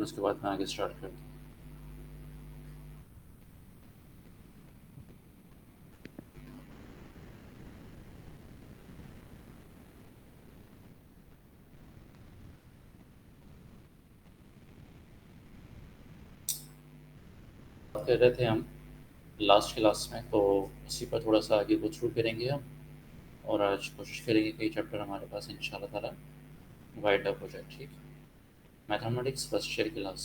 उसके बाद मैं आगे स्टार्ट करता हूँ। बात कर रहे थे हम लास्ट क्लास में, तो उसी पर थोड़ा सा आगे गो थ्रू करेंगे हम। और आज कोशिश करेंगे कई चैप्टर हमारे पास इंशाल्लाह ताला वाइड अप हो जाए। ठीक, मैथमेटिक्स फर्स्ट ईयर क्लास।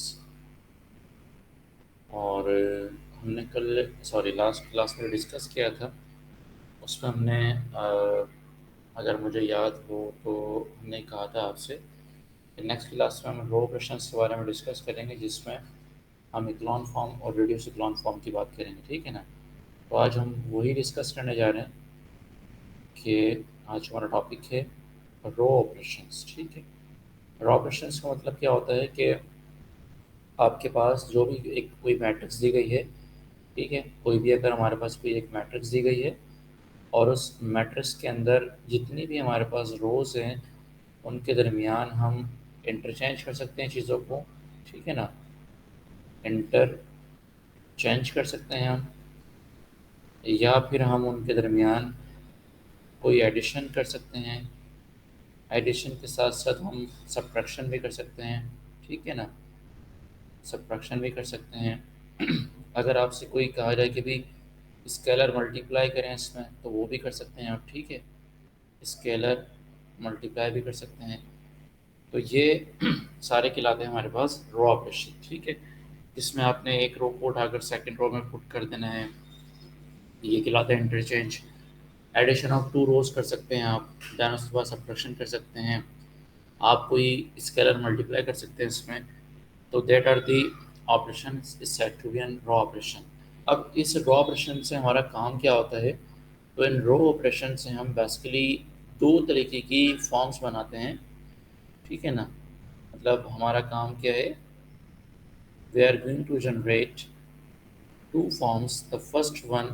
और हमने कल सॉरी लास्ट क्लास में डिस्कस किया था, उसमें हमने अगर मुझे याद हो तो हमने कहा था आपसे कि नेक्स्ट क्लास में हम रो क्वेश्चंस के बारे में डिस्कस करेंगे, जिसमें हम इक्लॉन फॉर्म और रिड्यूस इक्लॉन फॉर्म की बात करेंगे। ठीक है ना। तो आज हम वही डिस्कस करने जा रहे हैं कि आज हमारा टॉपिक है रो ऑपरेशंस। ठीक है। रो ऑपरेशंस का मतलब क्या होता है कि आपके पास जो भी एक कोई मैट्रिक्स दी गई है, ठीक है, कोई भी अगर हमारे पास कोई एक मैट्रिक्स दी गई है और उस मैट्रिक्स के अंदर जितनी भी हमारे पास रोज़ हैं उनके दरमियान हम इंटरचेंज कर सकते हैं चीज़ों को। ठीक है ना। इंटर चेंज कर सकते हैं हम, या फिर हम उनके दरमियान कोई एडिशन कर सकते हैं। एडिशन के साथ साथ हम सब्ट्रैक्शन भी कर सकते हैं। ठीक है ना। सब्ट्रैक्शन भी कर सकते हैं। अगर आपसे कोई कहा जाए कि भी स्केलर मल्टीप्लाई करें इसमें, तो वो भी कर सकते हैं आप। ठीक है। स्केलर मल्टीप्लाई भी कर सकते हैं। तो ये सारे कहलाते हैं हमारे पास रो ऑपरेशन। ठीक है। जिसमें आपने एक रो को उठाकर सेकंड रो में पुट कर देना है, ये कहलाता है interchange. Addition of two rows कर सकते हैं आप, देन उसके बाद सब्ट्रैक्शन कर सकते हैं, आप कोई स्केलर मल्टीप्लाई कर सकते हैं इसमें। तो that are the operation is said to be an row operation. अब इस रो ऑपरेशन से हमारा काम क्या होता है? तो इन रो ऑपरेशन से हम बेसिकली दो तरीके की फॉर्म्स बनाते हैं। ठीक है ना। मतलब हमारा काम क्या है? We are going to generate two forms. The first one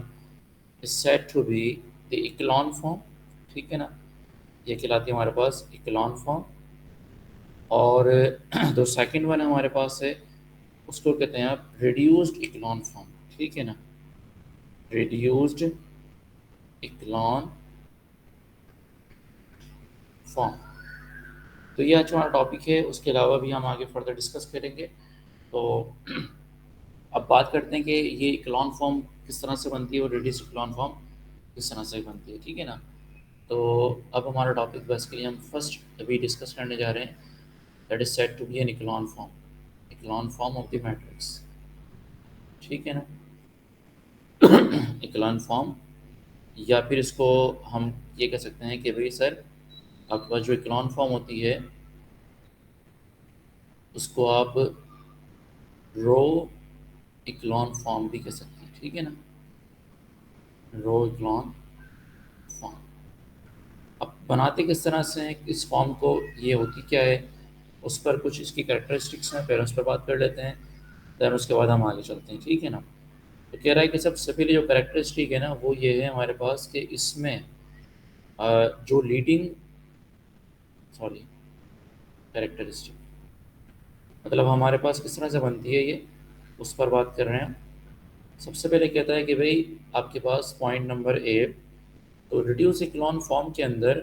is said to be the echelon form। ठीक है ना। ये कहलाती है हमारे पास इक्लॉन फॉर्म। और जो सेकंड वन हमारे पास है, उसको कहते हैं आप रिड्यूस्ड इक्लॉन फॉर्म। ठीक है ना। Reduced echelon form. तो ये अच्छा हमारा टॉपिक है, उसके अलावा भी हम आगे फर्दर डिस्कस करेंगे। तो अब बात करते हैं कि ये इक्लॉन फॉर्म किस तरह से बनती है और रिड्यूस्ड इक्लॉन फॉर्म किस तरह से बनती है। ठीक है ना। तो अब हमारा टॉपिक बेसिकली हम फर्स्ट अभी डिस्कस करने जा रहे हैं, that is said to be an echelon form. Echelon form of the matrix. ठीक है ना। इक्लॉन फॉर्म, या फिर इसको हम ये कह सकते हैं कि भाई सर, आपके पास जो इक्लॉन फॉर्म होती है उसको आप रो इक्लॉन फॉर्म भी कह सकते हैं। ठीक है ना। रो इक्लॉन फॉर्म। अब बनाते किस तरह से हैं इस फॉर्म को, ये होती क्या है, उस पर कुछ इसकी कैरेक्टरिस्टिक्स हैं, पहले उस पर बात कर लेते हैं, दैन उसके बाद हम आगे चलते हैं। ठीक है ना। तो कह रहा है कि सबसे पहले जो कैरेक्टरिस्टिक है ना, वो ये है हमारे पास कि इसमें जो लीडिंग सॉरी कैरेक्टरिस्टिक मतलब हमारे पास किस तरह से बनती है ये, उस पर बात कर रहे हैं। सबसे पहले कहता है कि भाई आपके पास पॉइंट नंबर ए, तो रिड्यूस इक्लॉन फॉर्म के अंदर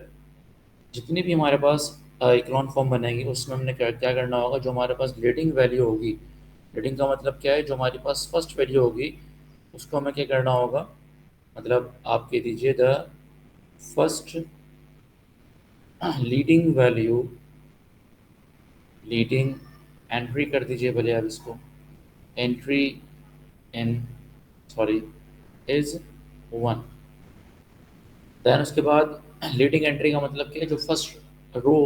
जितनी भी हमारे पास इक्लॉन फॉर्म बनेगी, उसमें हमने क्या क्या करना होगा, जो हमारे पास लीडिंग वैल्यू होगी, लीडिंग का मतलब क्या है, जो हमारे पास फर्स्ट वैल्यू होगी उसको हमें क्या करना होगा, मतलब आप कह दीजिए the first leading value, leading entry कर दीजिए भले आप इसको, entry in sorry is one. Then उसके बाद लीडिंग एंट्री का मतलब क्या है, जो फर्स्ट रो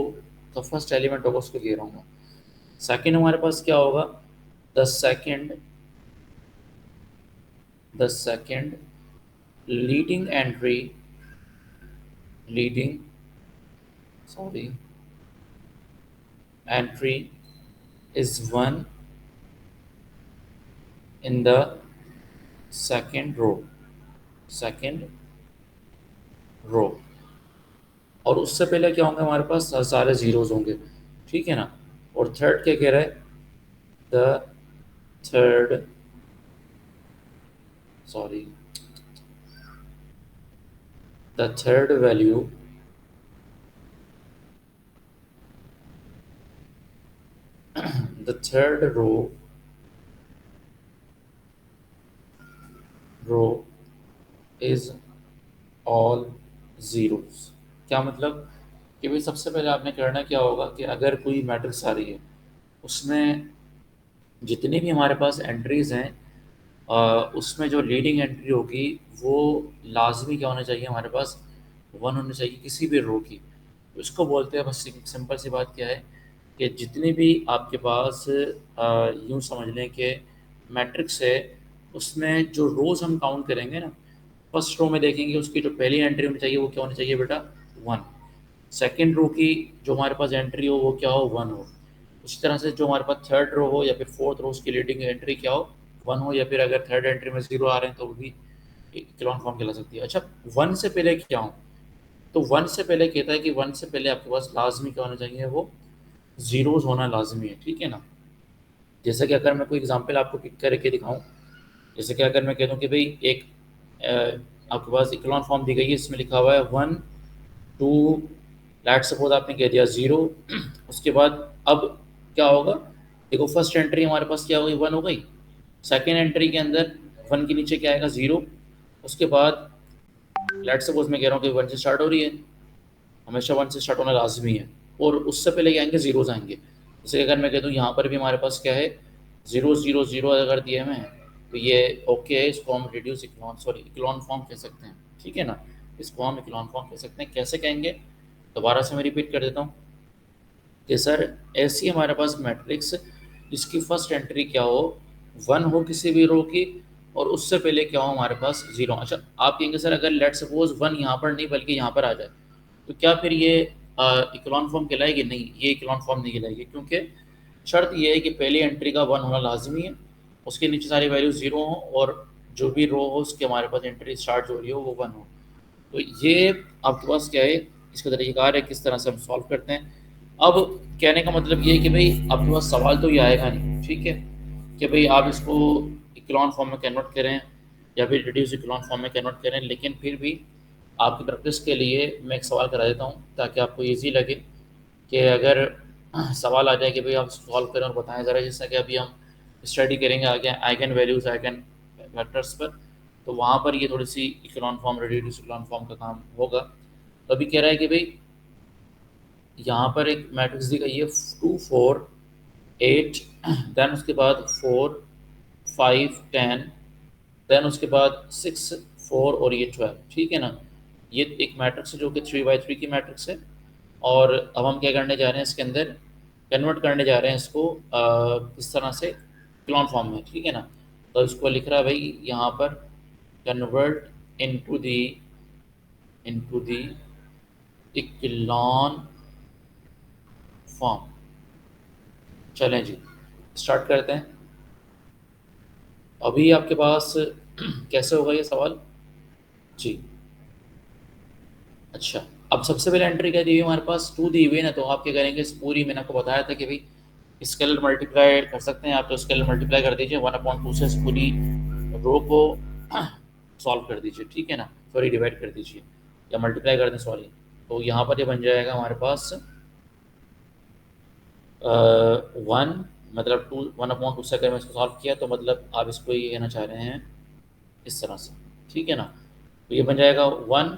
का फर्स्ट एलिमेंट होगा उसको कह रहा हूँ मैं। सेकेंड हमारे पास क्या होगा, the second the second leading entry, leading sorry entry is one in the second row, second row. और उससे पहले क्या होंगे, हमारे पास सारे जीरोज होंगे। ठीक है ना। और थर्ड क्या कह रहा है, the third sorry the third value the third row is all zeros। क्या मतलब कि भाई सबसे पहले आपने करना क्या होगा कि अगर कोई मैट्रिक्स आ रही है उसमें जितनी भी हमारे पास एंट्रीज हैं उसमें जो लीडिंग एंट्री होगी वो लाजमी क्या होना चाहिए हमारे पास, वन होनी चाहिए किसी भी रो की। तो इसको बोलते हैं, बस सिंपल सी बात क्या है कि जितनी भी आपके पास यूँ समझ लें कि मैट्रिक्स है उसमें जो रोज़ हम काउंट करेंगे ना, फर्स्ट रो में देखेंगे उसकी जो पहली एंट्री होनी चाहिए वो क्या होनी चाहिए बेटा, वन। सेकेंड रो की जो हमारे पास एंट्री हो वो क्या हो, वन हो। उसी तरह से जो हमारे पास थर्ड रो हो या फिर फोर्थ रो उसकी लीडिंग एंट्री क्या हो, वन हो, या फिर अगर थर्ड एंट्री में जीरो आ रहे हैं तो वो भी इक्लोन फॉर्म कहला सकती है। अच्छा, वन से पहले क्या हो, तो वन से पहले कहता है कि वन से पहले आपके पास लाजमी क्या होना चाहिए, वो जीरोज होना लाजमी है, ठीक है ना। जैसे कि अगर मैं कोई एग्जांपल आपको पिक करके दिखाऊं, जैसे कि अगर मैं कह दूं कि भाई एक आपके पास इक्लोन फॉर्म दी गई है, इसमें लिखा हुआ है वन टू, लेट सपोज आपने कह दिया ज़ीरो। उसके बाद अब क्या होगा, देखो फर्स्ट एंट्री हमारे पास क्या हो गई, वन हो गई। सेकेंड एंट्री के अंदर वन के नीचे क्या आएगा, ज़ीरो। उसके बाद लेट सपोज मैं कह रहा हूँ कि वन से स्टार्ट हो रही है, हमेशा वन से स्टार्ट होना लाजमी है, और उससे पहले क्या आएंगे, जीरोज आएंगे। जैसे अगर मैं कह दूँ यहाँ पर भी हमारे पास क्या है, जीरो जीरो जीरो अगर दिए हुए हैं तो ये ओके है, इसको हम रिड्यूस इक्लॉन सॉरी इक्लॉन फॉर्म कह सकते हैं, ठीक है ना। इसको हम इक्लॉन फॉर्म कह सकते हैं। कैसे कहेंगे, दोबारा से मैं रिपीट कर देता हूँ कि सर ऐसी हमारे पास मैट्रिक्स जिसकी फर्स्ट एंट्री क्या हो, वन हो किसी भी रो की, और उससे पहले क्या हो हमारे पास जीरो। अच्छा, आप कहेंगे सर अगर लेट सपोज वन यहाँ पर नहीं बल्कि यहाँ पर आ जाए तो क्या फिर ये इक्लॉन फॉर्म कहलाएगी, नहीं ये इक्लॉन फॉर्म नहीं कहलाएगी, क्योंकि शर्त ये है कि पहली एंट्री का वन होना लाजमी है, उसके नीचे सारी वैल्यू जीरो हो, और जो भी रो हो उसके हमारे पास एंट्री स्टार्ट हो रही हो वो वन हो। तो ये आपके पास क्या है, इसका तरीक़ाकार है किस तरह से हम सॉल्व करते हैं। अब कहने का मतलब ये है कि भाई आपके पास सवाल तो ये आएगा नहीं, ठीक है, कि भाई आप इसको इक्लॉन फॉर्म में कन्वर्ट करें या फिर रिड्यूस इक्लॉन फॉर्म में कन्वर्ट करें, लेकिन फिर भी आपकी प्रैक्टिस के लिए मैं एक सवाल करा देता हूँ ताकि आपको ईजी लगे कि अगर सवाल आ जाए कि भाई आप सॉल्व करें और बताएं ज़रा, जैसा कि अभी हम स्टडी करेंगे आगे आइगन वैल्यूज़ आइगन वेक्टर्स पर, तो वहाँ पर ये थोड़ी सी इक्लॉन फॉर्म रिड्यूस इक्लॉन फॉर्म का काम होगा। तो अभी कह रहा है कि भाई यहाँ पर एक मैट्रिक्स दी गई है, टू फोर एट, देन उसके बाद फोर फाइव टेन, देन उसके बाद सिक्स फोर और ये ट्वेल्व, ठीक है ना। ये एक मैट्रिक्स है जो कि थ्री बाई थ्री की मैट्रिक्स है, और अब हम क्या करने जा रहे हैं इसके अंदर, कन्वर्ट करने जा रहे हैं इसको इस तरह से क्लॉन फॉर्म में, ठीक है ना। तो इसको लिख रहा है भाई यहाँ पर, कन्वर्ट इनटू दी इक्लॉन फॉर्म। चलें जी, स्टार्ट करते हैं। अभी आपके पास कैसे होगा ये सवाल जी। अच्छा, अब सबसे पहले एंट्री क्या दी हुई है हमारे पास, टू दी हुई है ना, तो आप क्या करेंगे, इस पूरी मैंने आपको बताया था कि भाई स्केलर मल्टीप्लाई कर सकते हैं आप, तो स्केलर मल्टीप्लाई कर दीजिए वन अपॉइंट टू से इस पूरी रो को सॉल्व कर दीजिए, ठीक है ना, सॉरी डिवाइड कर दीजिए या मल्टीप्लाई कर दें सॉरी। तो यहाँ पर ये बन जाएगा हमारे पास वन, मतलब टू वन अपॉइंट टू से अगर मैं इसको सॉल्व किया तो मतलब आप इसको ये कहना चाह रहे हैं इस तरह से, ठीक है ना। तो ये बन जाएगा वन,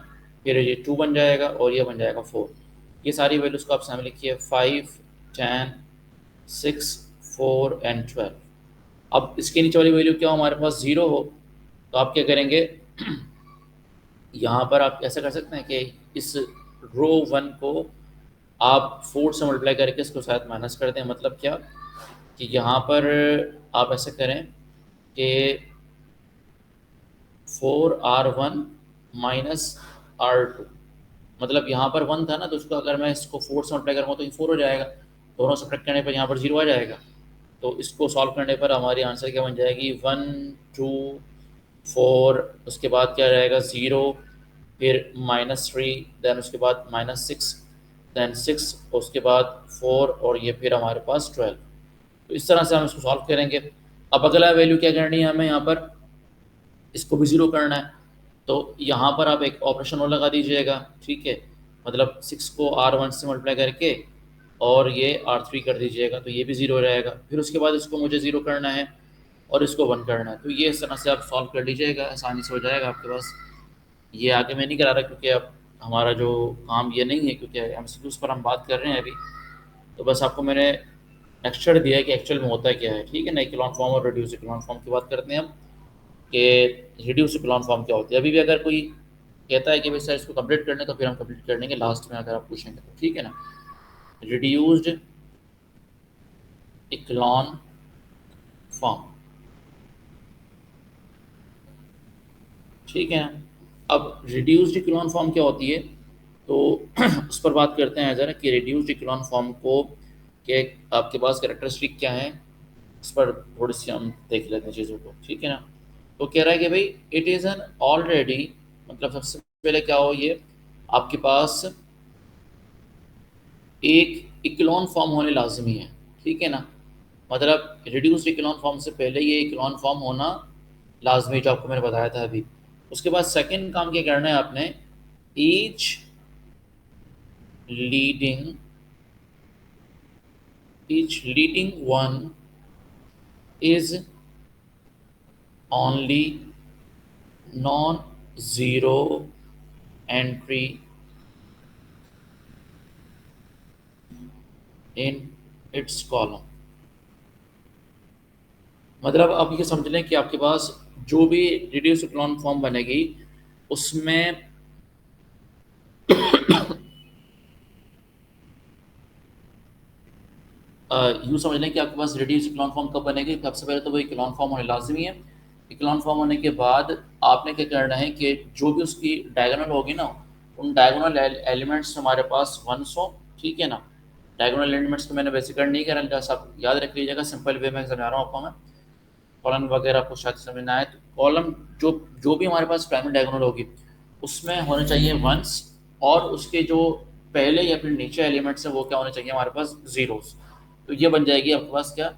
फिर ये टू बन जाएगा और ये बन जाएगा फोर। ये सारी वैल्यूज़ को आप सामने लिखिए, five ten six four and twelve. अब इसके नीचे वाली वैल्यू क्या हो हमारे पास, ज़ीरो हो, तो आप क्या करेंगे यहाँ पर आप ऐसा कर सकते हैं कि इस रो वन को आप फोर से मल्टीप्लाई करके इसको शायद माइनस कर दें। मतलब क्या कि यहाँ पर आप ऐसा करें कि four R one minus R two, मतलब यहाँ पर वन था ना, तो उसको अगर मैं इसको फोर से मल्टीप्लाई करूँगा तो ये फोर हो जाएगा, दोनों सब्ट्रैक्ट करने पर यहाँ पर जीरो आ जाएगा। तो इसको सॉल्व करने पर हमारी आंसर क्या बन जाएगी, वन टू फोर, उसके बाद क्या रहेगा ज़ीरो, फिर माइनस थ्री, देन उसके बाद माइनस सिक्स, देन सिक्स, उसके बाद फोर, और ये फिर हमारे पास ट्वेल्व। तो इस तरह से हम इसको सॉल्व करेंगे। अब अगला वैल्यू क्या करनी है हमें, यहाँ पर इसको भी ज़ीरो करना है। तो यहाँ पर आप एक ऑपरेशन और लगा दीजिएगा, ठीक है, मतलब 6 को R1 से मल्टीप्लाई करके और ये R3 कर दीजिएगा, तो ये भी ज़ीरो रहेगा। फिर उसके बाद इसको मुझे ज़ीरो करना है और इसको 1 करना है। तो ये इस तरह से आप सॉल्व कर लीजिएगा, आसानी से हो जाएगा आपके पास। ये आगे मैं नहीं करा रहा क्योंकि अब हमारा जो काम ये नहीं है, क्योंकि एमसीक्यूज़ पर हम बात कर रहे हैं अभी। तो बस आपको मैंने टेक्सचर दिया है कि एक्चुअल में होता क्या है, ठीक है ना। इक्लोन फॉर्म और रिड्यूस इक्लोन फॉर्म की बात करते हैं हम, कि रिड्यूस इक्लोन फॉर्म क्या होती है। अभी भी अगर कोई कहता है कि भाई सर इसको कंप्लीट करने, तो फिर हम कंप्लीट कर लेंगे लास्ट में अगर आप पूछेंगे तो, ठीक है ना। रिड्यूस्ड इक्लोन फॉर्म, ठीक है। अब रिड्यूस्ड इक्लोन फॉर्म क्या होती है, तो उस पर बात करते हैं ज़रा कि रिड्यूस्ड इक्लोन फॉर्म को के आपके पास कैरेक्टरिस्टिक क्या है, इस पर थोड़ी सी हम देख लेते हैं चीज़ों को, ठीक है ना। तो कह रहा है कि भाई इट इज़ एन ऑलरेडी, मतलब सबसे पहले क्या हो, ये आपके पास एक इक्लोन फॉर्म होने लाजमी है, ठीक है ना। मतलब रिड्यूस्ड इक्लोन फॉर्म से पहले ये इक्लोन फॉर्म होना लाजमी, जो आपको मैंने बताया था अभी। उसके बाद सेकंड काम क्या करना है आपने, each leading each leading one is only non-zero entry in its column। मतलब आप ये समझ लें कि आपके पास जो भी रिड्यूस इक्लोन फॉर्म बनेगी उसमें यूँ समझ लें कि आपके पास रिड्यूस इक्लोन फॉर्म कब बनेगी। सबसे पहले तो वो इक्लोन फॉर्म होने लाजमी है। इक्लोन फॉर्म होने के बाद आपने क्या करना है कि जो भी उसकी डायगोनल होगी ना, उन डायगोनल एलिमेंट्स हमारे पास वंस हो, ठीक है ना। डायगोनल एलिमेंट्स तो मैंने बेसिकली नहीं करा, जैसा आप याद रख लीजिएगा, सिंपल वे में समझा रहा हूँ आपको मैं। कॉलम वगैरह आपको शायद समझ ना आए तो कॉलम जो जो भी हमारे पास प्राइमरी डायगोनल होगी उसमें होने चाहिए वंस, और उसके जो पहले या फिर नीचे एलिमेंट्स हैं वो क्या होने चाहिए हमारे पास, जीरोस। तो ये बन जाएगी आपके पास क्या,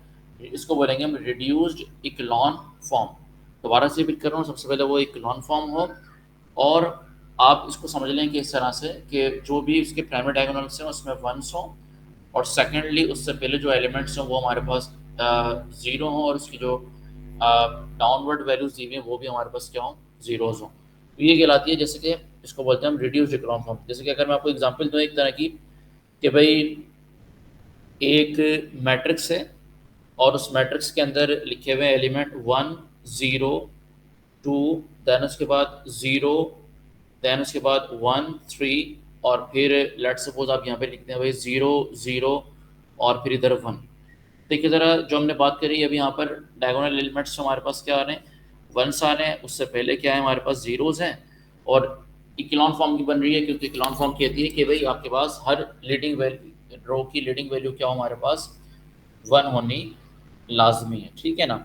इसको बोलेंगे हम रिड्यूस्ड इक्लॉन फॉर्म। दोबारा से रिपीट कर रहा हूँ, सबसे पहले वो इक्लॉन फॉर्म हो, और आप इसको समझ लें कि इस तरह से कि जो भी इसके प्राइमरी डायगोनल्स हैं उसमें वंस हो, और सेकेंडली उससे पहले जो एलिमेंट्स हैं वो हमारे पास ज़ीरो हों, और उसकी जो डाउनवर्ड वैल्यूज दी हुई हैं वो भी हमारे पास क्या हों, ज़ीरोज़ हों। तो ये कहलाती है, जैसे कि इसको बोलते हैं हम रिड्यूस्ड इक्लॉन फॉर्म। जैसे कि अगर मैं आपको एग्जांपल दूँ एक तरह की, कि भाई एक मैट्रिक्स है और उस मैट्रिक्स के अंदर लिखे हुए एलिमेंट 1 0 2, देन उसके बाद 0, देन उसके बाद 1 3, और फिर लेट सपोज आप यहाँ पे लिखते हैं भाई 0 0 और फिर इधर 1। देखिए ज़रा, जो हमने बात करी अभी यहाँ पर डायगोनल एलिमेंट्स हमारे पास क्या आ रहे हैं, वंस आ रहे हैं, उससे पहले क्या है हमारे पास जीरोज़ हैं, और इक्लॉन फॉर्म की बन रही है, क्योंकि इक्लॉन फॉर्म कहती है कि भाई आपके पास हर लीडिंग वैल्यू, रो की लीडिंग वैल्यू क्या हो हमारे पास, 1 होनी लाजमी है, ठीक है ना।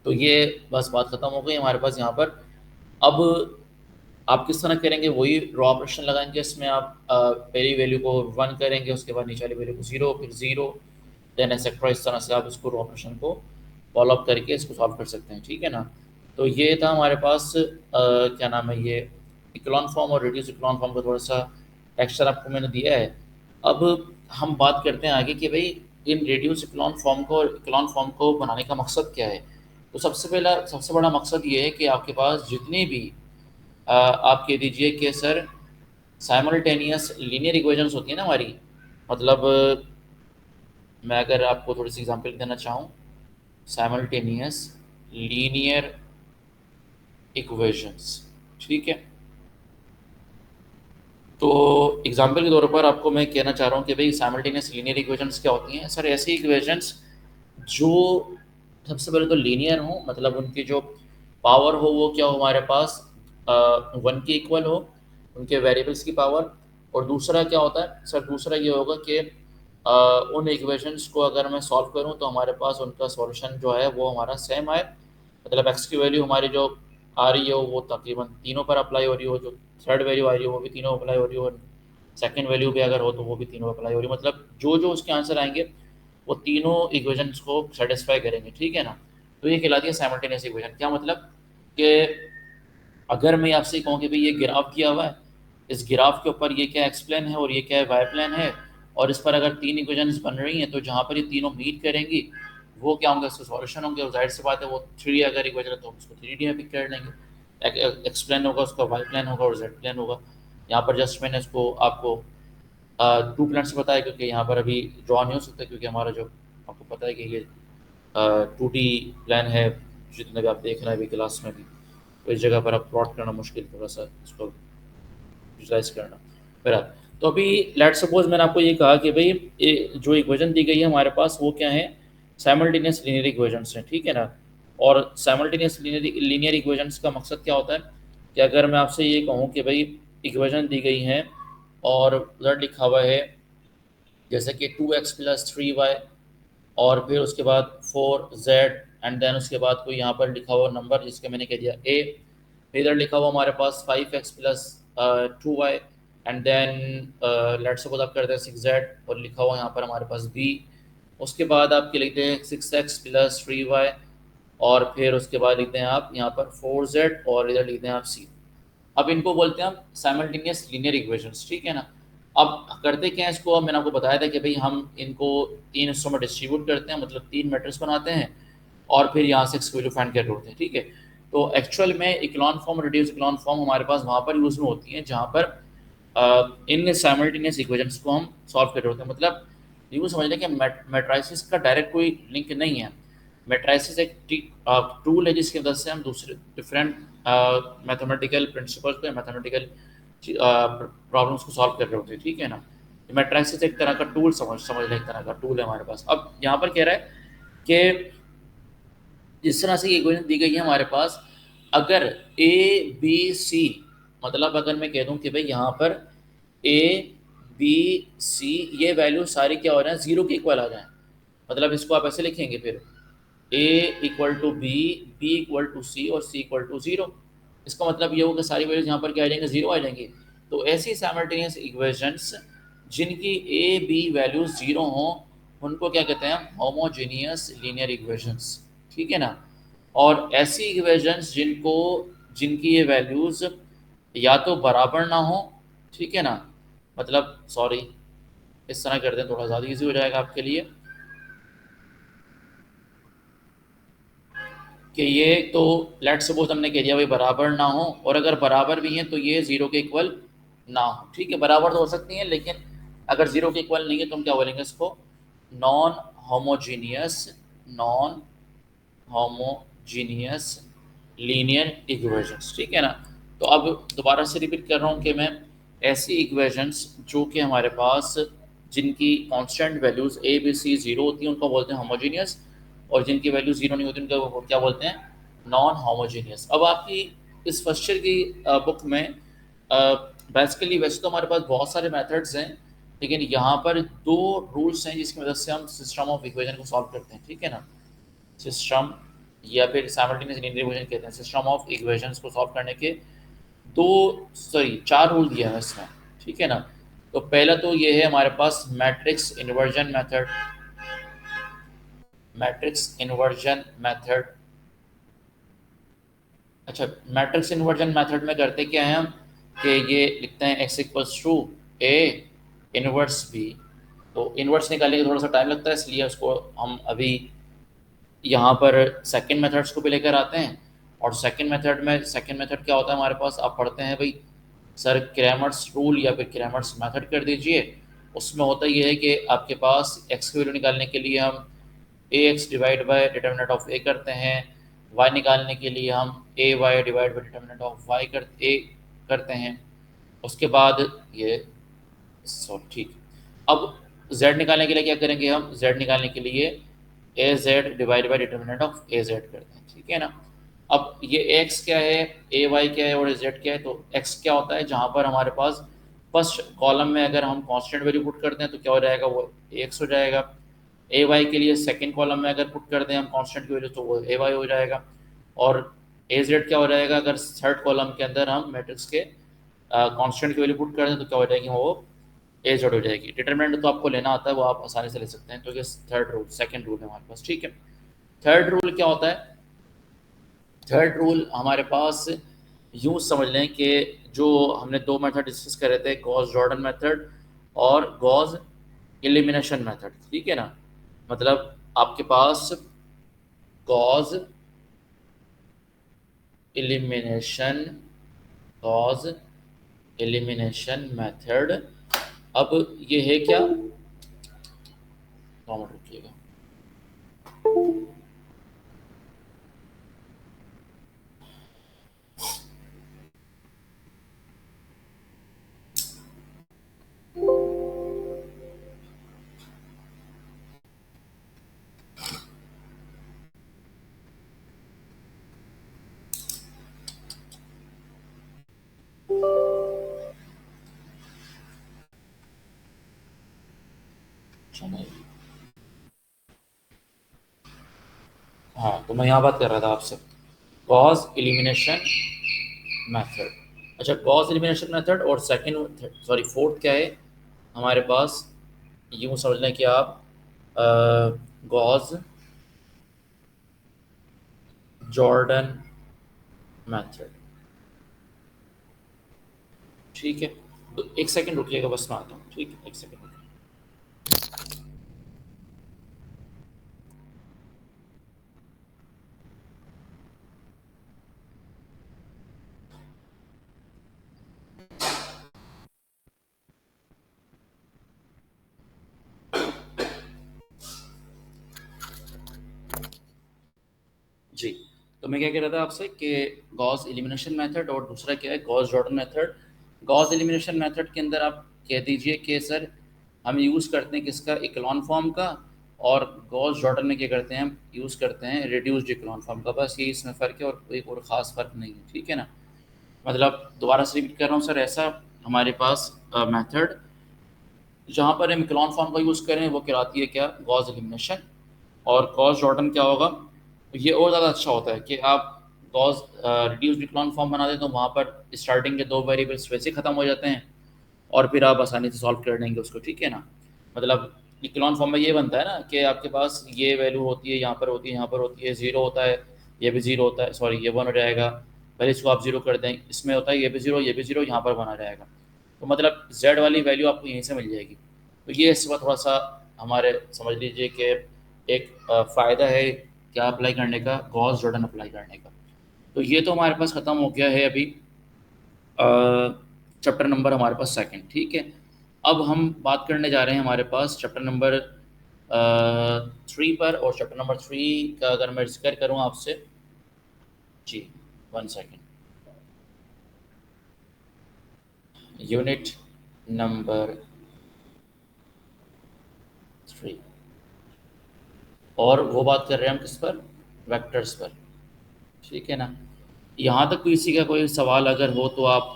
तो ये बस बात ख़त्म हो गई हमारे पास यहाँ पर। अब आप किस तरह करेंगे, वही रो ऑपरेशन लगाएंगे, इसमें आप पहली वैल्यू को 1 करेंगे, उसके बाद नीचे वाली वैल्यू को 0, फिर 0, देन एक्सेट्रा। इस तरह से आप इसको रो ऑपरेशन को फॉलो अप करके इसको सॉल्व कर सकते हैं, ठीक है ना। तो ये था हमारे पास क्या नाम है, ये इक्लॉन फॉर्म और रिड्यूस इक्लॉन फॉर्म का थोड़ा सा टेक्सचर आपको मैंने दिया है। अब हम बात करते हैं आगे कि भाई इन रिड्यूस इक्लॉन फॉर्म को और इक्लॉन फॉर्म को बनाने का मकसद क्या है। तो सबसे बड़ा मकसद ये है कि आपके पास जितनी भी आप कह दीजिए कि सर साइमल्टेनियस लीनियर इक्वेशंस होती हैं ना हमारी, मतलब मैं अगर आपको थोड़ी सी एग्जांपल देना चाहूँ, साइमल्टेनियस लीनियर इक्वेशंस, ठीक है। तो एग्जांपल के तौर पर आपको मैं कहना चाह रहा हूँ कि भाई साइमल्टेनियस लीनियर इक्वेशंस क्या होती हैं। सर ऐसी इक्वेशंस जो सबसे पहले तो लीनियर हो, मतलब उनकी जो पावर हो वो क्या हो हमारे पास, 1 के इक्वल हो, उनके वेरिएबल्स की पावर। और दूसरा क्या होता है सर, दूसरा ये होगा कि उन इक्वेशंस को अगर मैं सॉल्व करूं तो हमारे पास उनका सॉल्यूशन जो है वो हमारा सेम आए, मतलब एक्स की वैल्यू हमारी जो आ रही हो वो तकरीबन तीनों पर अप्लाई हो रही हो, जो थर्ड वैल्यू आ रही हो वो भी तीनों अप्लाई हो रही हो, सेकंड वैल्यू भी अगर हो तो वो भी तीनों अप्लाई हो रही हो, मतलब जो जो उसके आंसर आएंगे वो तीनों इक्वेशंस को सेटिस्फाई करेंगे, ठीक है ना। तो ये कहलाती है साइमल्टेनियस इक्वेशन। क्या मतलब कि अगर मैं आपसे कहूँ कि भाई ये ग्राफ दिया हुआ है, इस ग्राफ के ऊपर ये क्या एक्स प्लेन है और ये क्या वाई प्लेन है, और इस पर अगर तीन इक्वेशंस बन रही हैं तो जहाँ पर ये तीनों मीट करेंगी वो क्या होंगे, उसके सॉल्यूशन होंगे। और जाहिर सी बात है वो थ्री अगर इक्वेशन है तो हम उसको थ्री डी में पिक कर लेंगे। एक्स प्लेन होगा, उसका वाई प्लेन होगा और जेड प्लेन होगा। यहाँ पर जस्ट मैंने इसको आपको टू प्लेन्स बताया क्योंकि यहाँ पर अभी ड्रॉ नहीं हो सकता, क्योंकि हमारा जो आपको पता है कि ये टू डी प्लान है, जितना भी आप देख रहे हैं अभी क्लास में भी। तो इस जगह पर आप प्लॉट करना मुश्किल, थोड़ा सा इसको विजुलाइज करना बहरहाल। तो अभी लेट सपोज मैंने आपको ये कहा कि भाई ये जो इक्वेशन दी गई है हमारे पास वो क्या है, साइमल्टेनियस लीनियर इक्वेशंस हैं, ठीक है ना। और साइमल्टेनियस लीनियर इक्वेशंस का मकसद क्या होता है कि अगर मैं आपसे ये कहूँ कि भाई इक्वेशन दी गई है और उधर लिखा हुआ है जैसे कि 2x + 3y, और फिर उसके बाद 4z, एंड देन उसके बाद कोई यहाँ पर लिखा हुआ नंबर जिसके मैंने कह दिया a, इधर लिखा हुआ हमारे पास 5x + 2y, and then let's suppose आप करते हैं 6z और लिखा हुआ यहाँ पर हमारे पास b। उसके बाद आपके लिखते हैं 6x + 3y, और फिर उसके बाद लिखते हैं आप यहाँ पर 4z और इधर लिखते हैं आप c। अब इनको बोलते हैं हम साइमल्टेनियस लीनियर इक्वेशंस, ठीक है ना। अब करते क्या है इसको, अब मैंने आपको बताया था कि भाई हम इनको तीन हिस्सों में डिस्ट्रीब्यूट करते हैं, मतलब तीन मैट्रिक्स बनाते हैं और फिर यहाँ से एक्स वैल्यू फाइंड करके होते हैं, ठीक है। तो एक्चुअल में इक्लॉन फॉर्म, रिड्यूस इक्लॉन फॉर्म हमारे पास वहाँ पर यूज़ में होती हैं जहाँ पर इन साइमल्टेनियस इक्वेशंस को हम सॉल्व कर रहे होते हैं। मतलब यूँ समझ लें कि मैट्राइसिस का डायरेक्ट कोई लिंक नहीं है। मैट्राइसिस एक टूल है जिसकी मदद से हम दूसरे डिफरेंट मैथमेटिकल प्रिंसिपल्स को, मैथमेटिकल प्रॉब्लम्स को सॉल्व कर रहे होते हैं, ठीक है ना। मैट्राइसिस एक तरह का टूल, समझ लें एक तरह का टूल है हमारे पास। अब यहाँ पर कह रहा है कि जिस तरह से ये इक्वेशन दी गई है हमारे पास, अगर ए बी सी, मतलब अगर मैं कह दूं कि भाई यहाँ पर ए बी सी ये वैल्यू सारी क्या हो जाए, जीरो के इक्वल आ जाए। मतलब इसको आप ऐसे लिखेंगे फिर a = b, b = c और c = 0। इसका मतलब ये होगा सारी वैल्यूज यहाँ पर क्या आ जाएंगे, जीरो आ जाएंगी। तो ऐसी साइमल्टेनियस इक्वेशंस जिनकी ए बी वैल्यूज जीरो हों उनको क्या कहते हैं, होमोजेनियस लीनियर इक्वेशंस, ठीक है ना। और ऐसी इक्वेशंस जिनकी ये वैल्यूज या तो बराबर ना हो, ठीक है ना, मतलब सॉरी इस तरह करते हैं थोड़ा ज़्यादा ईजी हो जाएगा आपके लिए कि ये तो लेट सपोज हमने कह दिया भाई बराबर ना हो, और अगर बराबर भी हैं तो ये ज़ीरो के इक्वल ना हो, ठीक है। बराबर तो हो सकती हैं लेकिन अगर ज़ीरो के इक्वल नहीं है तो हम क्या बोलेंगे इसको, non homogeneous, non homogeneous linear equations, ठीक है ना। तो अब दोबारा से रिपीट कर रहा हूँ कि मैं ऐसी इक्वेशंस जो कि हमारे पास जिनकी constant values A B C zero होती हैं उनको बोलते हैं होमोजीनियस, और जिनकी वैल्यू जीरो नहीं होती उनका वो क्या बोलते हैं, नॉन होमोजीनियस। अब आपकी इस फर्स्ट ईयर की बुक में बेसिकली वैसे तो हमारे पास बहुत सारे मेथड्स हैं, लेकिन यहाँ पर दो रूल्स हैं जिसकी मदद से हम सिस्टम ऑफ इक्वेशन को सॉल्व करते हैं, ठीक है ना। सिस्टम या फिर साइमल्टेनियस लीनियर इक्वेशन कहते हैं, सिस्टम ऑफ इक्वेशंस को सॉल्व करने के चार रूल दिया है इसमें, ठीक है ना। तो पहला तो ये है हमारे पास matrix inversion method, matrix inversion method. अच्छा, मैट्रिक्स इन्वर्जन मेथड में करते क्या है हम कि ये लिखते हैं x = a इनवर्स b। तो इनवर्स निकालने का थोड़ा सा टाइम लगता है, इसलिए उसको हम अभी यहाँ पर सेकंड मेथड्स को भी लेकर आते हैं। और सेकंड मेथड क्या होता है हमारे पास, आप पढ़ते हैं भाई सर क्रैमर्स रूल या फिर क्रैमर्स मेथड कर दीजिए। उसमें होता ये है कि आपके पास x की वैल्यू निकालने के लिए हम ax divide by determinant of a करते हैं, y निकालने के लिए हम ay divide by determinant of y करते हैं। उसके बाद ये सॉरी ठीक, अब z निकालने के लिए क्या करेंगे, हम z निकालने के लिए A Z divide by determinant of A Z करते हैं, ठीक है ना। अब ये एक्स क्या है, ए वाई क्या है और ए जेड क्या है। तो एक्स क्या होता है, जहाँ पर हमारे पास फर्स्ट कॉलम में अगर हम कांस्टेंट वैल्यू पुट करते हैं तो क्या हो जाएगा, वो एक्स हो जाएगा। ए वाई के लिए सेकेंड कॉलम में अगर पुट करते हैं हम कांस्टेंट की वैल्यू तो वो ए वाई हो जाएगा। और ए जेड क्या हो जाएगा, अगर थर्ड कॉलम के अंदर हम मैट्रिक्स के कांस्टेंट की वैल्यू पुट करते हैं तो क्या हो जाएगी, वो ए जोड़ हो जाएगी। डिटरमिनेंट तो आपको लेना आता है, वो आप आसानी से ले सकते हैं, क्योंकि थर्ड रूल सेकंड रूल है हमारे पास। ठीक है, थर्ड रूल क्या होता है? थर्ड रूल हमारे पास यूँ समझ लें कि जो हमने दो मेथड डिस्कस कर रहे थे, गॉस जॉर्डन मेथड और गॉस एलिमिनेशन मेथड, ठीक है ना। मतलब आपके पास Gauss elimination Gauss elimination method, अब ये है क्या, कॉमेंट रखिएगा। हाँ, तो मैं यहाँ बात कर रहा था आपसे गॉस एलिमिनेशन मेथड। अच्छा, गॉस एलिमिनेशन मेथड और सेकंड सॉरी फोर्थ क्या है हमारे पास, यूँ समझ लें कि आप गॉस जॉर्डन मेथड। ठीक है, तो एक सेकंड रुकिएगा, बस मैं आता हूँ। ठीक है, एक सेकंड रुकिए। जी, तो मैं क्या कह रहा था आपसे कि गॉस एलिमिनेशन मेथड और दूसरा क्या है, Gauss Jordan method. Gauss elimination method के अंदर आप कह दीजिए कि सर हम यूज़ करते हैं किसका, इक्लॉन फॉर्म का, और गॉस जॉर्डन में क्या करते हैं, हम यूज़ करते हैं रिड्यूस्ड इक्लॉन फॉर्म का। बस यही इसमें फ़र्क है और कोई और ख़ास फ़र्क नहीं है। ठीक है ना। मतलब दोबारा से रिपीट कर रहा हूँ सर, ऐसा हमारे पास मेथड जहाँ पर हम इक्लॉन फॉर्म का यूज़ करें वो कहलाती है क्या, गॉस एलिमिनेशन। और गॉस जॉर्डन क्या होगा, ये और ज़्यादा अच्छा होता है कि आप गॉस रिड्यूस्ड इक्लॉन फॉर्म बना दें तो वहाँ पर स्टार्टिंग के दो वेरिएबल्स वैसे ख़त्म हो जाते हैं और फिर आप आसानी से सॉल्व कर लेंगे उसको। ठीक है ना। मतलब इक्लॉन फॉर्म में ये बनता है ना कि आपके पास ये वैल्यू होती है, यहाँ पर होती है, यहाँ पर होती है, ज़ीरो होता है, ये भी ज़ीरो होता है, सॉरी ये वन हो जाएगा, पहले इसको आप ज़ीरो कर दें, इसमें होता है ये भी ज़ीरो, ये भी ज़ीरो, यहाँ पर वन आ जाएगा। तो मतलब जेड वाली वैल्यू आपको यहीं से मिल जाएगी। तो ये इस वक्त थोड़ा सा हमारे समझ लीजिए कि एक फ़ायदा है क्या अप्लाई करने का, गॉस जॉर्डन अप्लाई करने का। तो ये तो हमारे पास ख़त्म हो गया है अभी चैप्टर नंबर हमारे पास सेकंड। ठीक है, अब हम बात करने जा रहे हैं हमारे पास चैप्टर नंबर थ्री पर। और चैप्टर नंबर थ्री का अगर मैं जिक्र करूँ आपसे, जी one second, unit number three, और वो बात कर रहे हैं हम किस पर, वेक्टर्स पर। ठीक है ना। यहाँ तक किसी का कोई सवाल अगर हो तो आप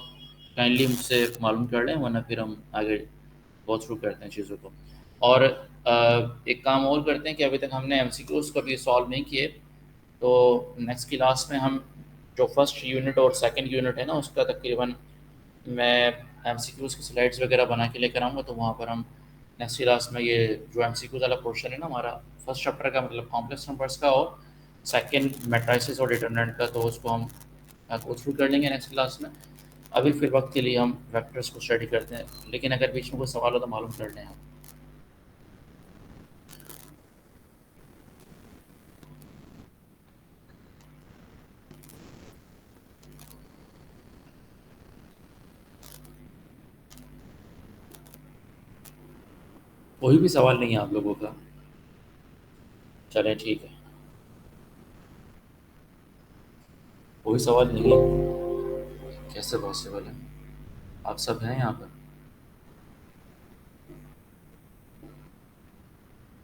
काइंडली मुझसे मालूम कर लें, वरना फिर हम आगे गो थ्रू करते हैं चीज़ों को। और एक काम और करते हैं कि अभी तक हमने एमसीक्यूज़ कभी सॉल्व नहीं किए, तो नेक्स्ट क्लास में हम जो फर्स्ट यूनिट और सेकंड यूनिट है ना उसका तकरीबन मैं एमसीक्यूज़ की स्लाइड्स वगैरह बना के लेकर आऊँगा, तो वहाँ पर हम नेक्स्ट क्लास में ये जो एमसीक्यूज़ वाला पोर्शन है ना हमारा फर्स्ट चैप्टर का, मतलब कॉम्प्लेक्स नंबर्स का, और सेकंड मैट्रिसेस और डिटरमिनेंट का, तो उसको हम गो थ्रू कर लेंगे नेक्स्ट क्लास में। अभी फिर वक्त के लिए हम वेक्टर्स को स्टडी करते हैं, लेकिन अगर बीच में कोई सवाल हो तो मालूम कर लें आप। कोई भी सवाल नहीं है आप लोगों का? चलें ठीक है, कोई सवाल नहीं है, कैसे पॉसिबल है, आप सब हैं यहाँ पर?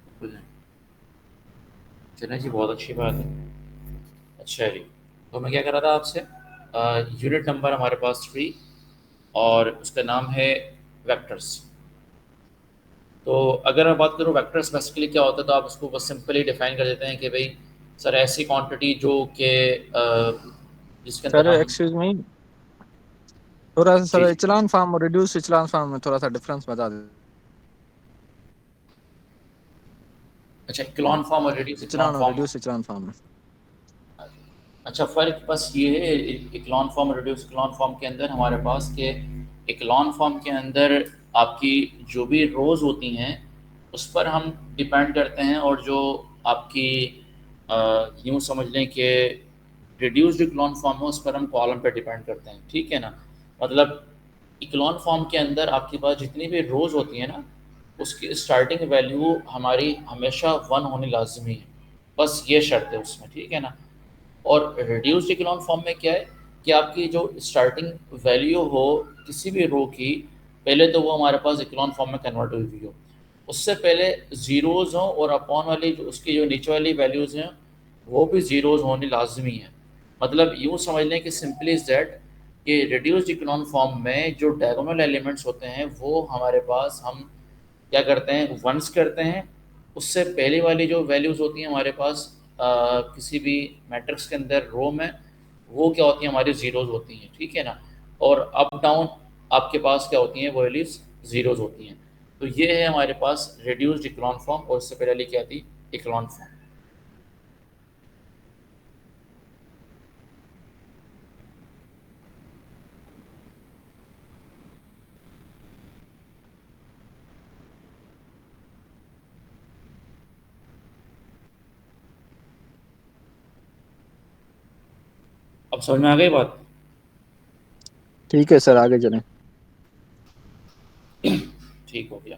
बिल्कुल हैं। चलें जी, बहुत अच्छी बात है। अच्छा जी, तो मैं क्या कर रहा था आपसे, यूनिट नंबर हमारे पास थ्री और उसका नाम है वेक्टर्स। तो अगर मैं बात करूँ वेक्टर्स बेसिकली क्या होता है, तो आप उसको बस सिंपली डिफाइन कर देते हैं कि भाई सर ऐसी क्वांटिटी जो कि जिसके अंदर सर हम, एक्सक्यूज मी। थोड़ा सा जी सर जी। इचलान फॉर्म और रिड्यूस इचलान फॉर्म में थोड़ा सा डिफरेंस बता अच्छा, दें। इक्लॉन फॉर्म और रिड्यूस इक्लॉन इचलान और फॉर्म। रिड्यूस इचलान फॉर्म में। अच्छा, फ़र्क बस ये है इक्लॉन फॉर्म और रिड्यूस इक्लॉन फॉर्म के अंदर हमारे पास के इक्लॉन फॉर्म के अंदर आपकी जो भी रोज़ होती हैं उस पर हम डिपेंड करते हैं, और जो आपकी यूँ समझ लें कि रिड्यूस्ड इक्लॉन फॉर्म है उस पर हम कॉलम पे डिपेंड करते हैं, ठीक है ना। मतलब इक्लॉन फॉर्म के अंदर आपके पास जितनी भी रोज़ होती हैं ना, उसकी स्टार्टिंग वैल्यू हमारी हमेशा 1 होनी लाज़मी है, बस ये शर्त है उसमें, ठीक है ना। और रिड्यूस्ड इकोलॉन फॉर्म में क्या है कि आपकी जो स्टार्टिंग वैल्यू हो किसी भी रो की, पहले तो वो हमारे पास इकोलॉन फॉर्म में कन्वर्ट हुई हुई हो, उससे पहले ज़ीरोज़ हों, और अपॉन वाली जो उसकी जो नीचे वाली वैल्यूज़ हैं वो भी ज़ीरोज़ होनी लाजमी है। मतलब यूँ समझ लें कि सिंपली इज़ दैट कि रिड्यूस्ड इकोलॉन फॉर्म में जो डायगोनल एलिमेंट्स होते हैं वो हमारे पास हम क्या करते हैं, वंस करते हैं। उससे पहले वाली जो वैल्यूज़ होती हैं हमारे पास किसी भी मैट्रिक्स के अंदर रो में, वो क्या होती हैं, हमारी ज़ीरोज़ होती हैं, ठीक है ना। और अप डाउन आपके पास क्या होती हैं, वो वैल्यूज़ ज़ीरोज़ होती हैं। तो ये है हमारे पास रिड्यूस्ड इकोलॉन फॉर्म, और उससे पहले वाली क्या थी, इकोलॉन फॉर्म। अब समझ में आ गई बात। ठीक है सर, आगे चलें। ठीक हो गया।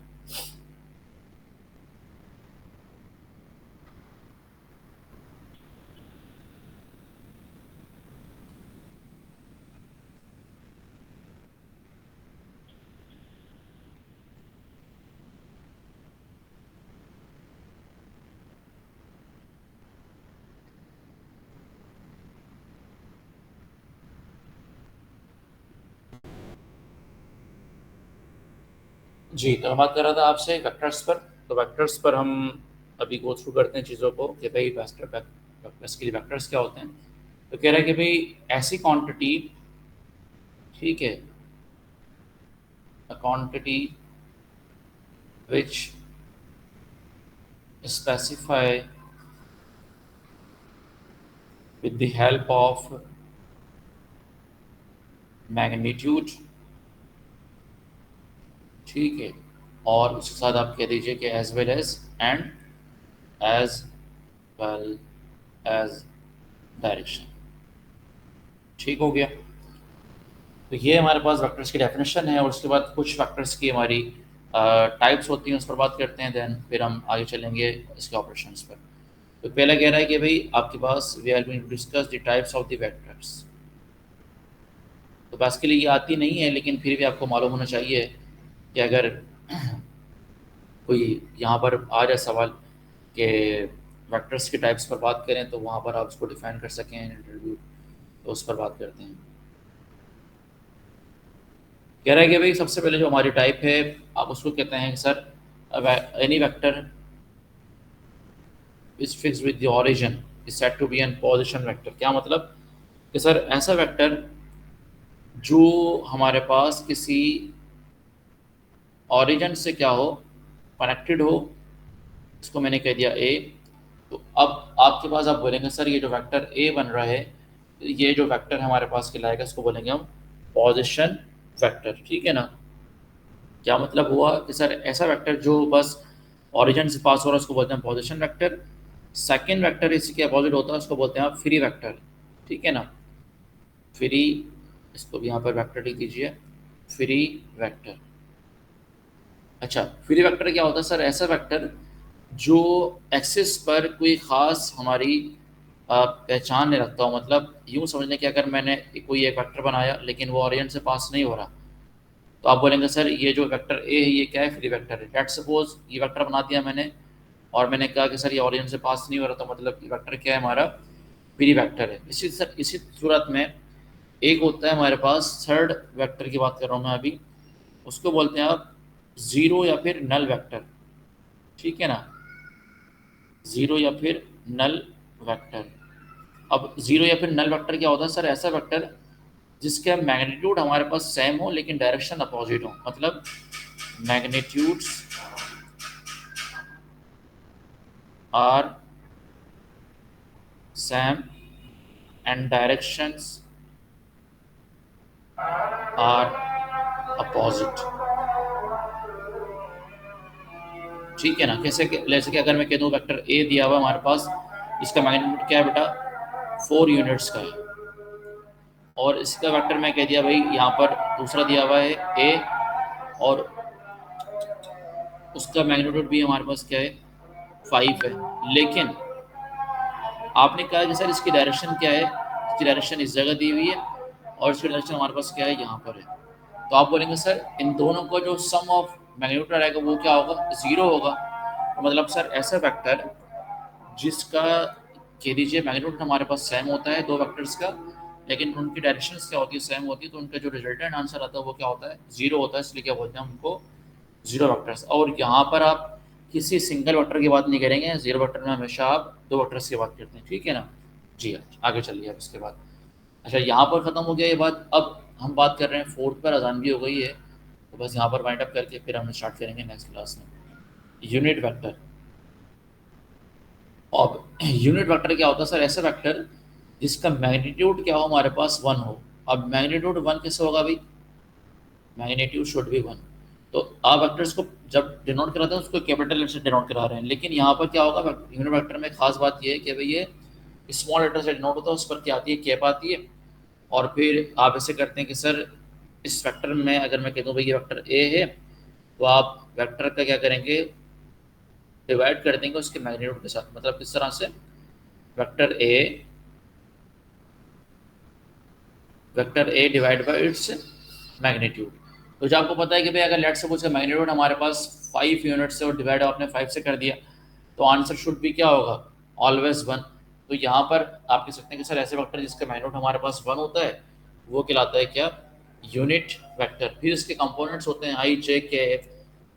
जी, तो मैं बात कर रहा था आपसे वेक्टर्स पर। तो वेक्टर्स पर हम अभी गो थ्रू करते हैं चीज़ों को कि भाई बेसिकली वेक्टर्स क्या होते हैं। तो कह रहा है कि भाई ऐसी क्वांटिटी, ठीक है, a quantity which specify with the help of magnitude, ठीक है, और उसके साथ आप कह दीजिए कि as well as, and as well as direction. ठीक हो गया। तो ये हमारे पास वेक्टर्स की डेफिनेशन है, और उसके बाद कुछ वेक्टर्स की हमारी टाइप्स होती हैं, उस पर बात करते हैं। देन फिर हम आगे चलेंगे इसके ऑपरेशंस पर। तो पहला कह रहा है कि भाई आपके पास we are going to discuss the types of the vectors. तो बेसिकली ये आती नहीं है, लेकिन फिर भी आपको मालूम होना चाहिए कि अगर कोई यहाँ पर आ जाए सवाल कि वेक्टर्स के टाइप्स पर बात करें, तो वहाँ पर आप उसको डिफाइन कर सकें इंटरव्यू, तो उस पर बात करते हैं। कह रहा है कि भाई सबसे पहले जो हमारी टाइप है, आप उसको कहते हैं कि sir any vector is fix with the origin is said to be an position vector. क्या मतलब कि सर ऐसा वेक्टर जो हमारे पास किसी ओरिजिन से क्या हो, कनेक्टेड हो, इसको मैंने कह दिया ए। तो अब आपके पास आप बोलेंगे सर ये जो वेक्टर ए बन रहा है, ये जो वेक्टर हमारे पास कहलाएगा इसको बोलेंगे हम पोजीशन वेक्टर, ठीक है ना। क्या मतलब हुआ कि सर ऐसा वेक्टर जो बस ओरिजिन से पास हो रहा है उसको बोलते हैं पोजीशन वेक्टर। सेकंड वेक्टर इसी के अपोजिट होता है, उसको बोलते हैं आप फ्री वेक्टर, ठीक है ना। फ्री, इसको भी यहाँ पर वेक्टर लिख दीजिए, फ्री वेक्टर। अच्छा, फ्री वेक्टर क्या होता है सर, ऐसा वेक्टर जो एक्सिस पर कोई ख़ास हमारी पहचान नहीं रखता हो। मतलब यूँ समझ लें कि अगर मैंने कोई एक वेक्टर बनाया लेकिन वो ओरिजिन से पास नहीं हो रहा, तो आप बोलेंगे सर ये जो वेक्टर ए है ये क्या है, फ्री वेक्टर है। लेट्स सपोज ये वेक्टर बना दिया मैंने, और मैंने कहा कि सर ये ओरिजिन से पास नहीं हो रहा, तो मतलब ये वेक्टर क्या है, हमारा फ्री वेक्टर है। इसी सूरत में एक होता है हमारे पास थर्ड वेक्टर की बात कर रहा हूँ मैं अभी, उसको बोलते हैं आप ज़ीरो या फिर नल वेक्टर, ठीक है ना। ज़ीरो या फिर नल वेक्टर। अब ज़ीरो या फिर नल वेक्टर क्या होता है सर, ऐसा वेक्टर जिसका मैग्नीट्यूड हमारे पास सेम हो लेकिन डायरेक्शन अपोजिट हो, मतलब magnitudes are same and directions are opposite. ठीक है ना? कैसे जैसे कि अगर मैं कह दूं वेक्टर ए दिया हुआ हमारे पास, इसका मैग्नीट्यूड क्या है बेटा, 4 यूनिट्स का है, और इसका वेक्टर मैं कह दिया भाई यहाँ पर दूसरा दिया हुआ है ए, और उसका मैग्नीट्यूड भी हमारे पास क्या है, 5 है। लेकिन आपने कहा कि सर इसकी डायरेक्शन क्या है, इसकी डायरेक्शन इस जगह दी हुई है और इसकी डायरेक्शन हमारे पास क्या है, यहाँ पर है। तो आप बोलेंगे सर इन दोनों का जो सम ऑफ मैग्नीट्यूड रहेगा वो क्या होगा, 0 होगा। तो मतलब सर ऐसा वेक्टर जिसका कह दीजिए मैग्नीट्यूड हमारे पास सेम होता है दो वेक्टर्स का, लेकिन उनकी डायरेक्शंस क्या होती है, सेम होती है, तो उनका जो रिजल्टेंट आंसर आता है वो क्या होता है, 0 होता है। इसलिए क्या बोलते हैं उनको, 0 वेक्टर्स। और यहाँ पर आप किसी सिंगल वेक्टर की बात नहीं करेंगे, 0 वेक्टर में हमेशा आप 2 वेक्टर्स की बात करते हैं, ठीक है ना जी। आगे चलिए अब इसके बाद, अच्छा यहाँ पर ख़त्म हो गया ये बात। अब हम बात कर रहे हैं फोर्थ पर, अजान भी हो गई है, तो बस यहाँ पर वाइंड अप करके फिर हम स्टार्ट करेंगे नेक्स्ट क्लास में यूनिट वेक्टर। अब यूनिट वेक्टर क्या होता है सर, ऐसा वेक्टर जिसका मैग्नीट्यूड क्या हो हमारे पास 1 हो। अब मैग्नीट्यूड 1 कैसे होगा भाई, मैग्नीट्यूड शुड बी 1। तो आप वेक्टर्स को जब डिनोट कराते हैं उसको कैपिटल लेटर से डिनोट करा रहे हैं, लेकिन यहाँ पर क्या होगा यूनिट वेक्टर में खास बात ये है कि भाई ये स्मॉल लेटर से डिनोट होता है, उस पर क्या आती है, कैप आती है। और फिर आप ऐसे करते हैं कि सर इस वेक्टर में अगर मैं कह दूँ भाई ये वेक्टर ए है, तो आप वेक्टर का क्या करेंगे, डिवाइड कर देंगे उसके मैग्नीट्यूड के साथ। मतलब किस तरह से, vector A divide by its magnitude. तो जब आपको पता है कि भाई अगर लेट सपोज का मैग्नीट्यूड हमारे पास 5 यूनिट से और डिवाइड आपने 5 से कर दिया, तो आंसर शुड भी क्या होगा, ऑलवेज 1। तो यहाँ पर आप कह सकते हैं कि सर ऐसे वेक्टर जिसका मैग्नीट्यूड हमारे पास 1 होता है वो कहलाता है क्या, यूनिट वेक्टर। फिर इसके कंपोनेंट्स होते हैं आई जे के एफ,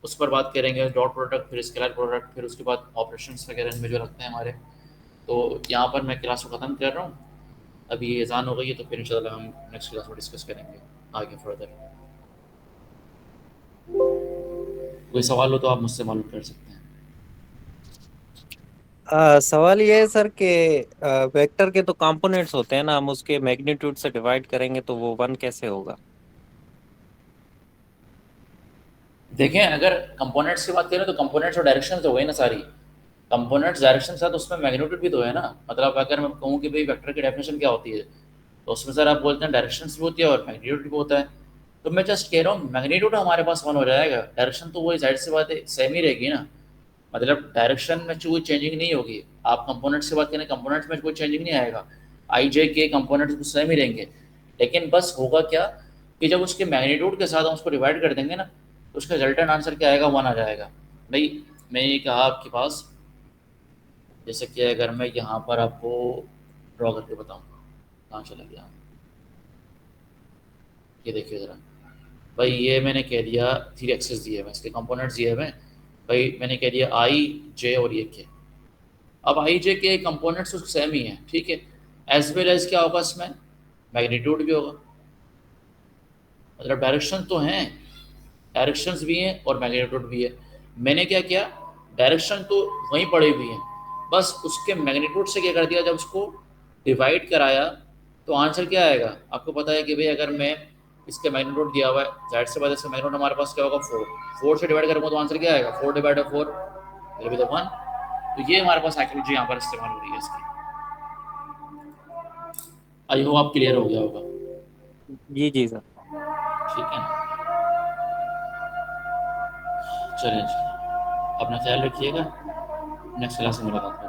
उस पर बात करेंगे, डॉट प्रोडक्ट, फिर स्केलर प्रोडक्ट, फिर उसके बाद ऑपरेशंस वगैरह इनमें जो लगते हैं हमारे। तो यहाँ पर मैं क्लास को ख़त्म कर रहा हूँ, अभी ये अज़ान हो गई है, तो फिर इंशाल्लाह हम नेक्स्ट क्लास में डिस्कस करेंगे आगे फर्दर। कोई सवाल हो तो आप मुझसे मालूम कर सकते हैं। सवाल ये है सर कि वेक्टर के तो कंपोनेंट्स होते हैं ना, हम उसके मैग्नीट्यूड से डिवाइड करेंगे तो वो 1 कैसे होगा? देखें अगर कंपोनेंट्स की बात करें तो कंपोनेंट्स और डायरेक्शन तो हुए ना सारी, कंपोनेंट्स डायरेक्शन साथ उसमें मैग्नीट्यूड भी तो है ना। मतलब अगर मैं कहूँ कि भाई वेक्टर की डेफिनेशन क्या होती है, तो उसमें सर आप बोलते हैं डायरेक्शन भी होती है और मैग्नीट्यूड भी होता है। तो मैं जस्ट कह रहा हूँ मैग्नीट्यूड हमारे पास 1 हो जाएगा, डायरेक्शन तो वही जाहिर सी बात है सेम ही रहेगी ना। मतलब डायरेक्शन में कोई चेंजिंग नहीं होगी। आप कंपोनेंट्स की बात करें, कंपोनेंट्स में कोई चेंजिंग नहीं आएगा, आई जे के कंपोनेंट्स तो सेम ही रहेंगे। लेकिन बस होगा क्या कि जब उसके मैग्नीट्यूड के साथ हम उसको डिवाइड कर देंगे ना, तो उसका रिजल्टेंट आंसर क्या आएगा, 1 आ जाएगा। भाई मैं ये कहा आपके पास, जैसे कि अगर मैं यहाँ पर आपको ड्रॉ करके बताऊँ, कहाँ चला गया, ये देखिए ज़रा। भाई ये मैंने कह दिया 3 एक्सेस दिए हुए, इसके कंपोनेंट्स दिए हुए हैं। भाई मैंने कह दिया आई जे और ये के। अब आई जे के कंपोनेंट्स उसके सेम ही हैं, ठीक है। एज वेल एज क्या होगा इसमें, मैग्नीट्यूड भी होगा। मतलब डायरेक्शन तो हैं, डायरेक्शंस भी हैं और मैग्नीट्यूड भी है। मैंने क्या किया, डायरेक्शन तो वहीं पड़ी हुई हैं, बस उसके मैग्नीट्यूड से क्या कर दिया, जब उसको डिवाइड कराया तो आंसर क्या आएगा। आपको पता है कि भाई अगर मैं इसके मैग्नीट्यूड दिया हुआ है, जाहिर सी बात है इसका मैग्नीट्यूड हमारे पास क्या होगा, 4। 4 से डिवाइड करूँगा तो आंसर क्या आएगा, 4 divide by 4 will be the 1। तो ये हमारे पास एक्चुअली यहाँ पर इस्तेमाल हो रही है इसकी। आई होप आप क्लियर हो गया होगा, जी जी सर। ठीक है ना। चलिए जी, अपना ख्याल रखिएगा, नेक्स्ट क्लास में मुलाकात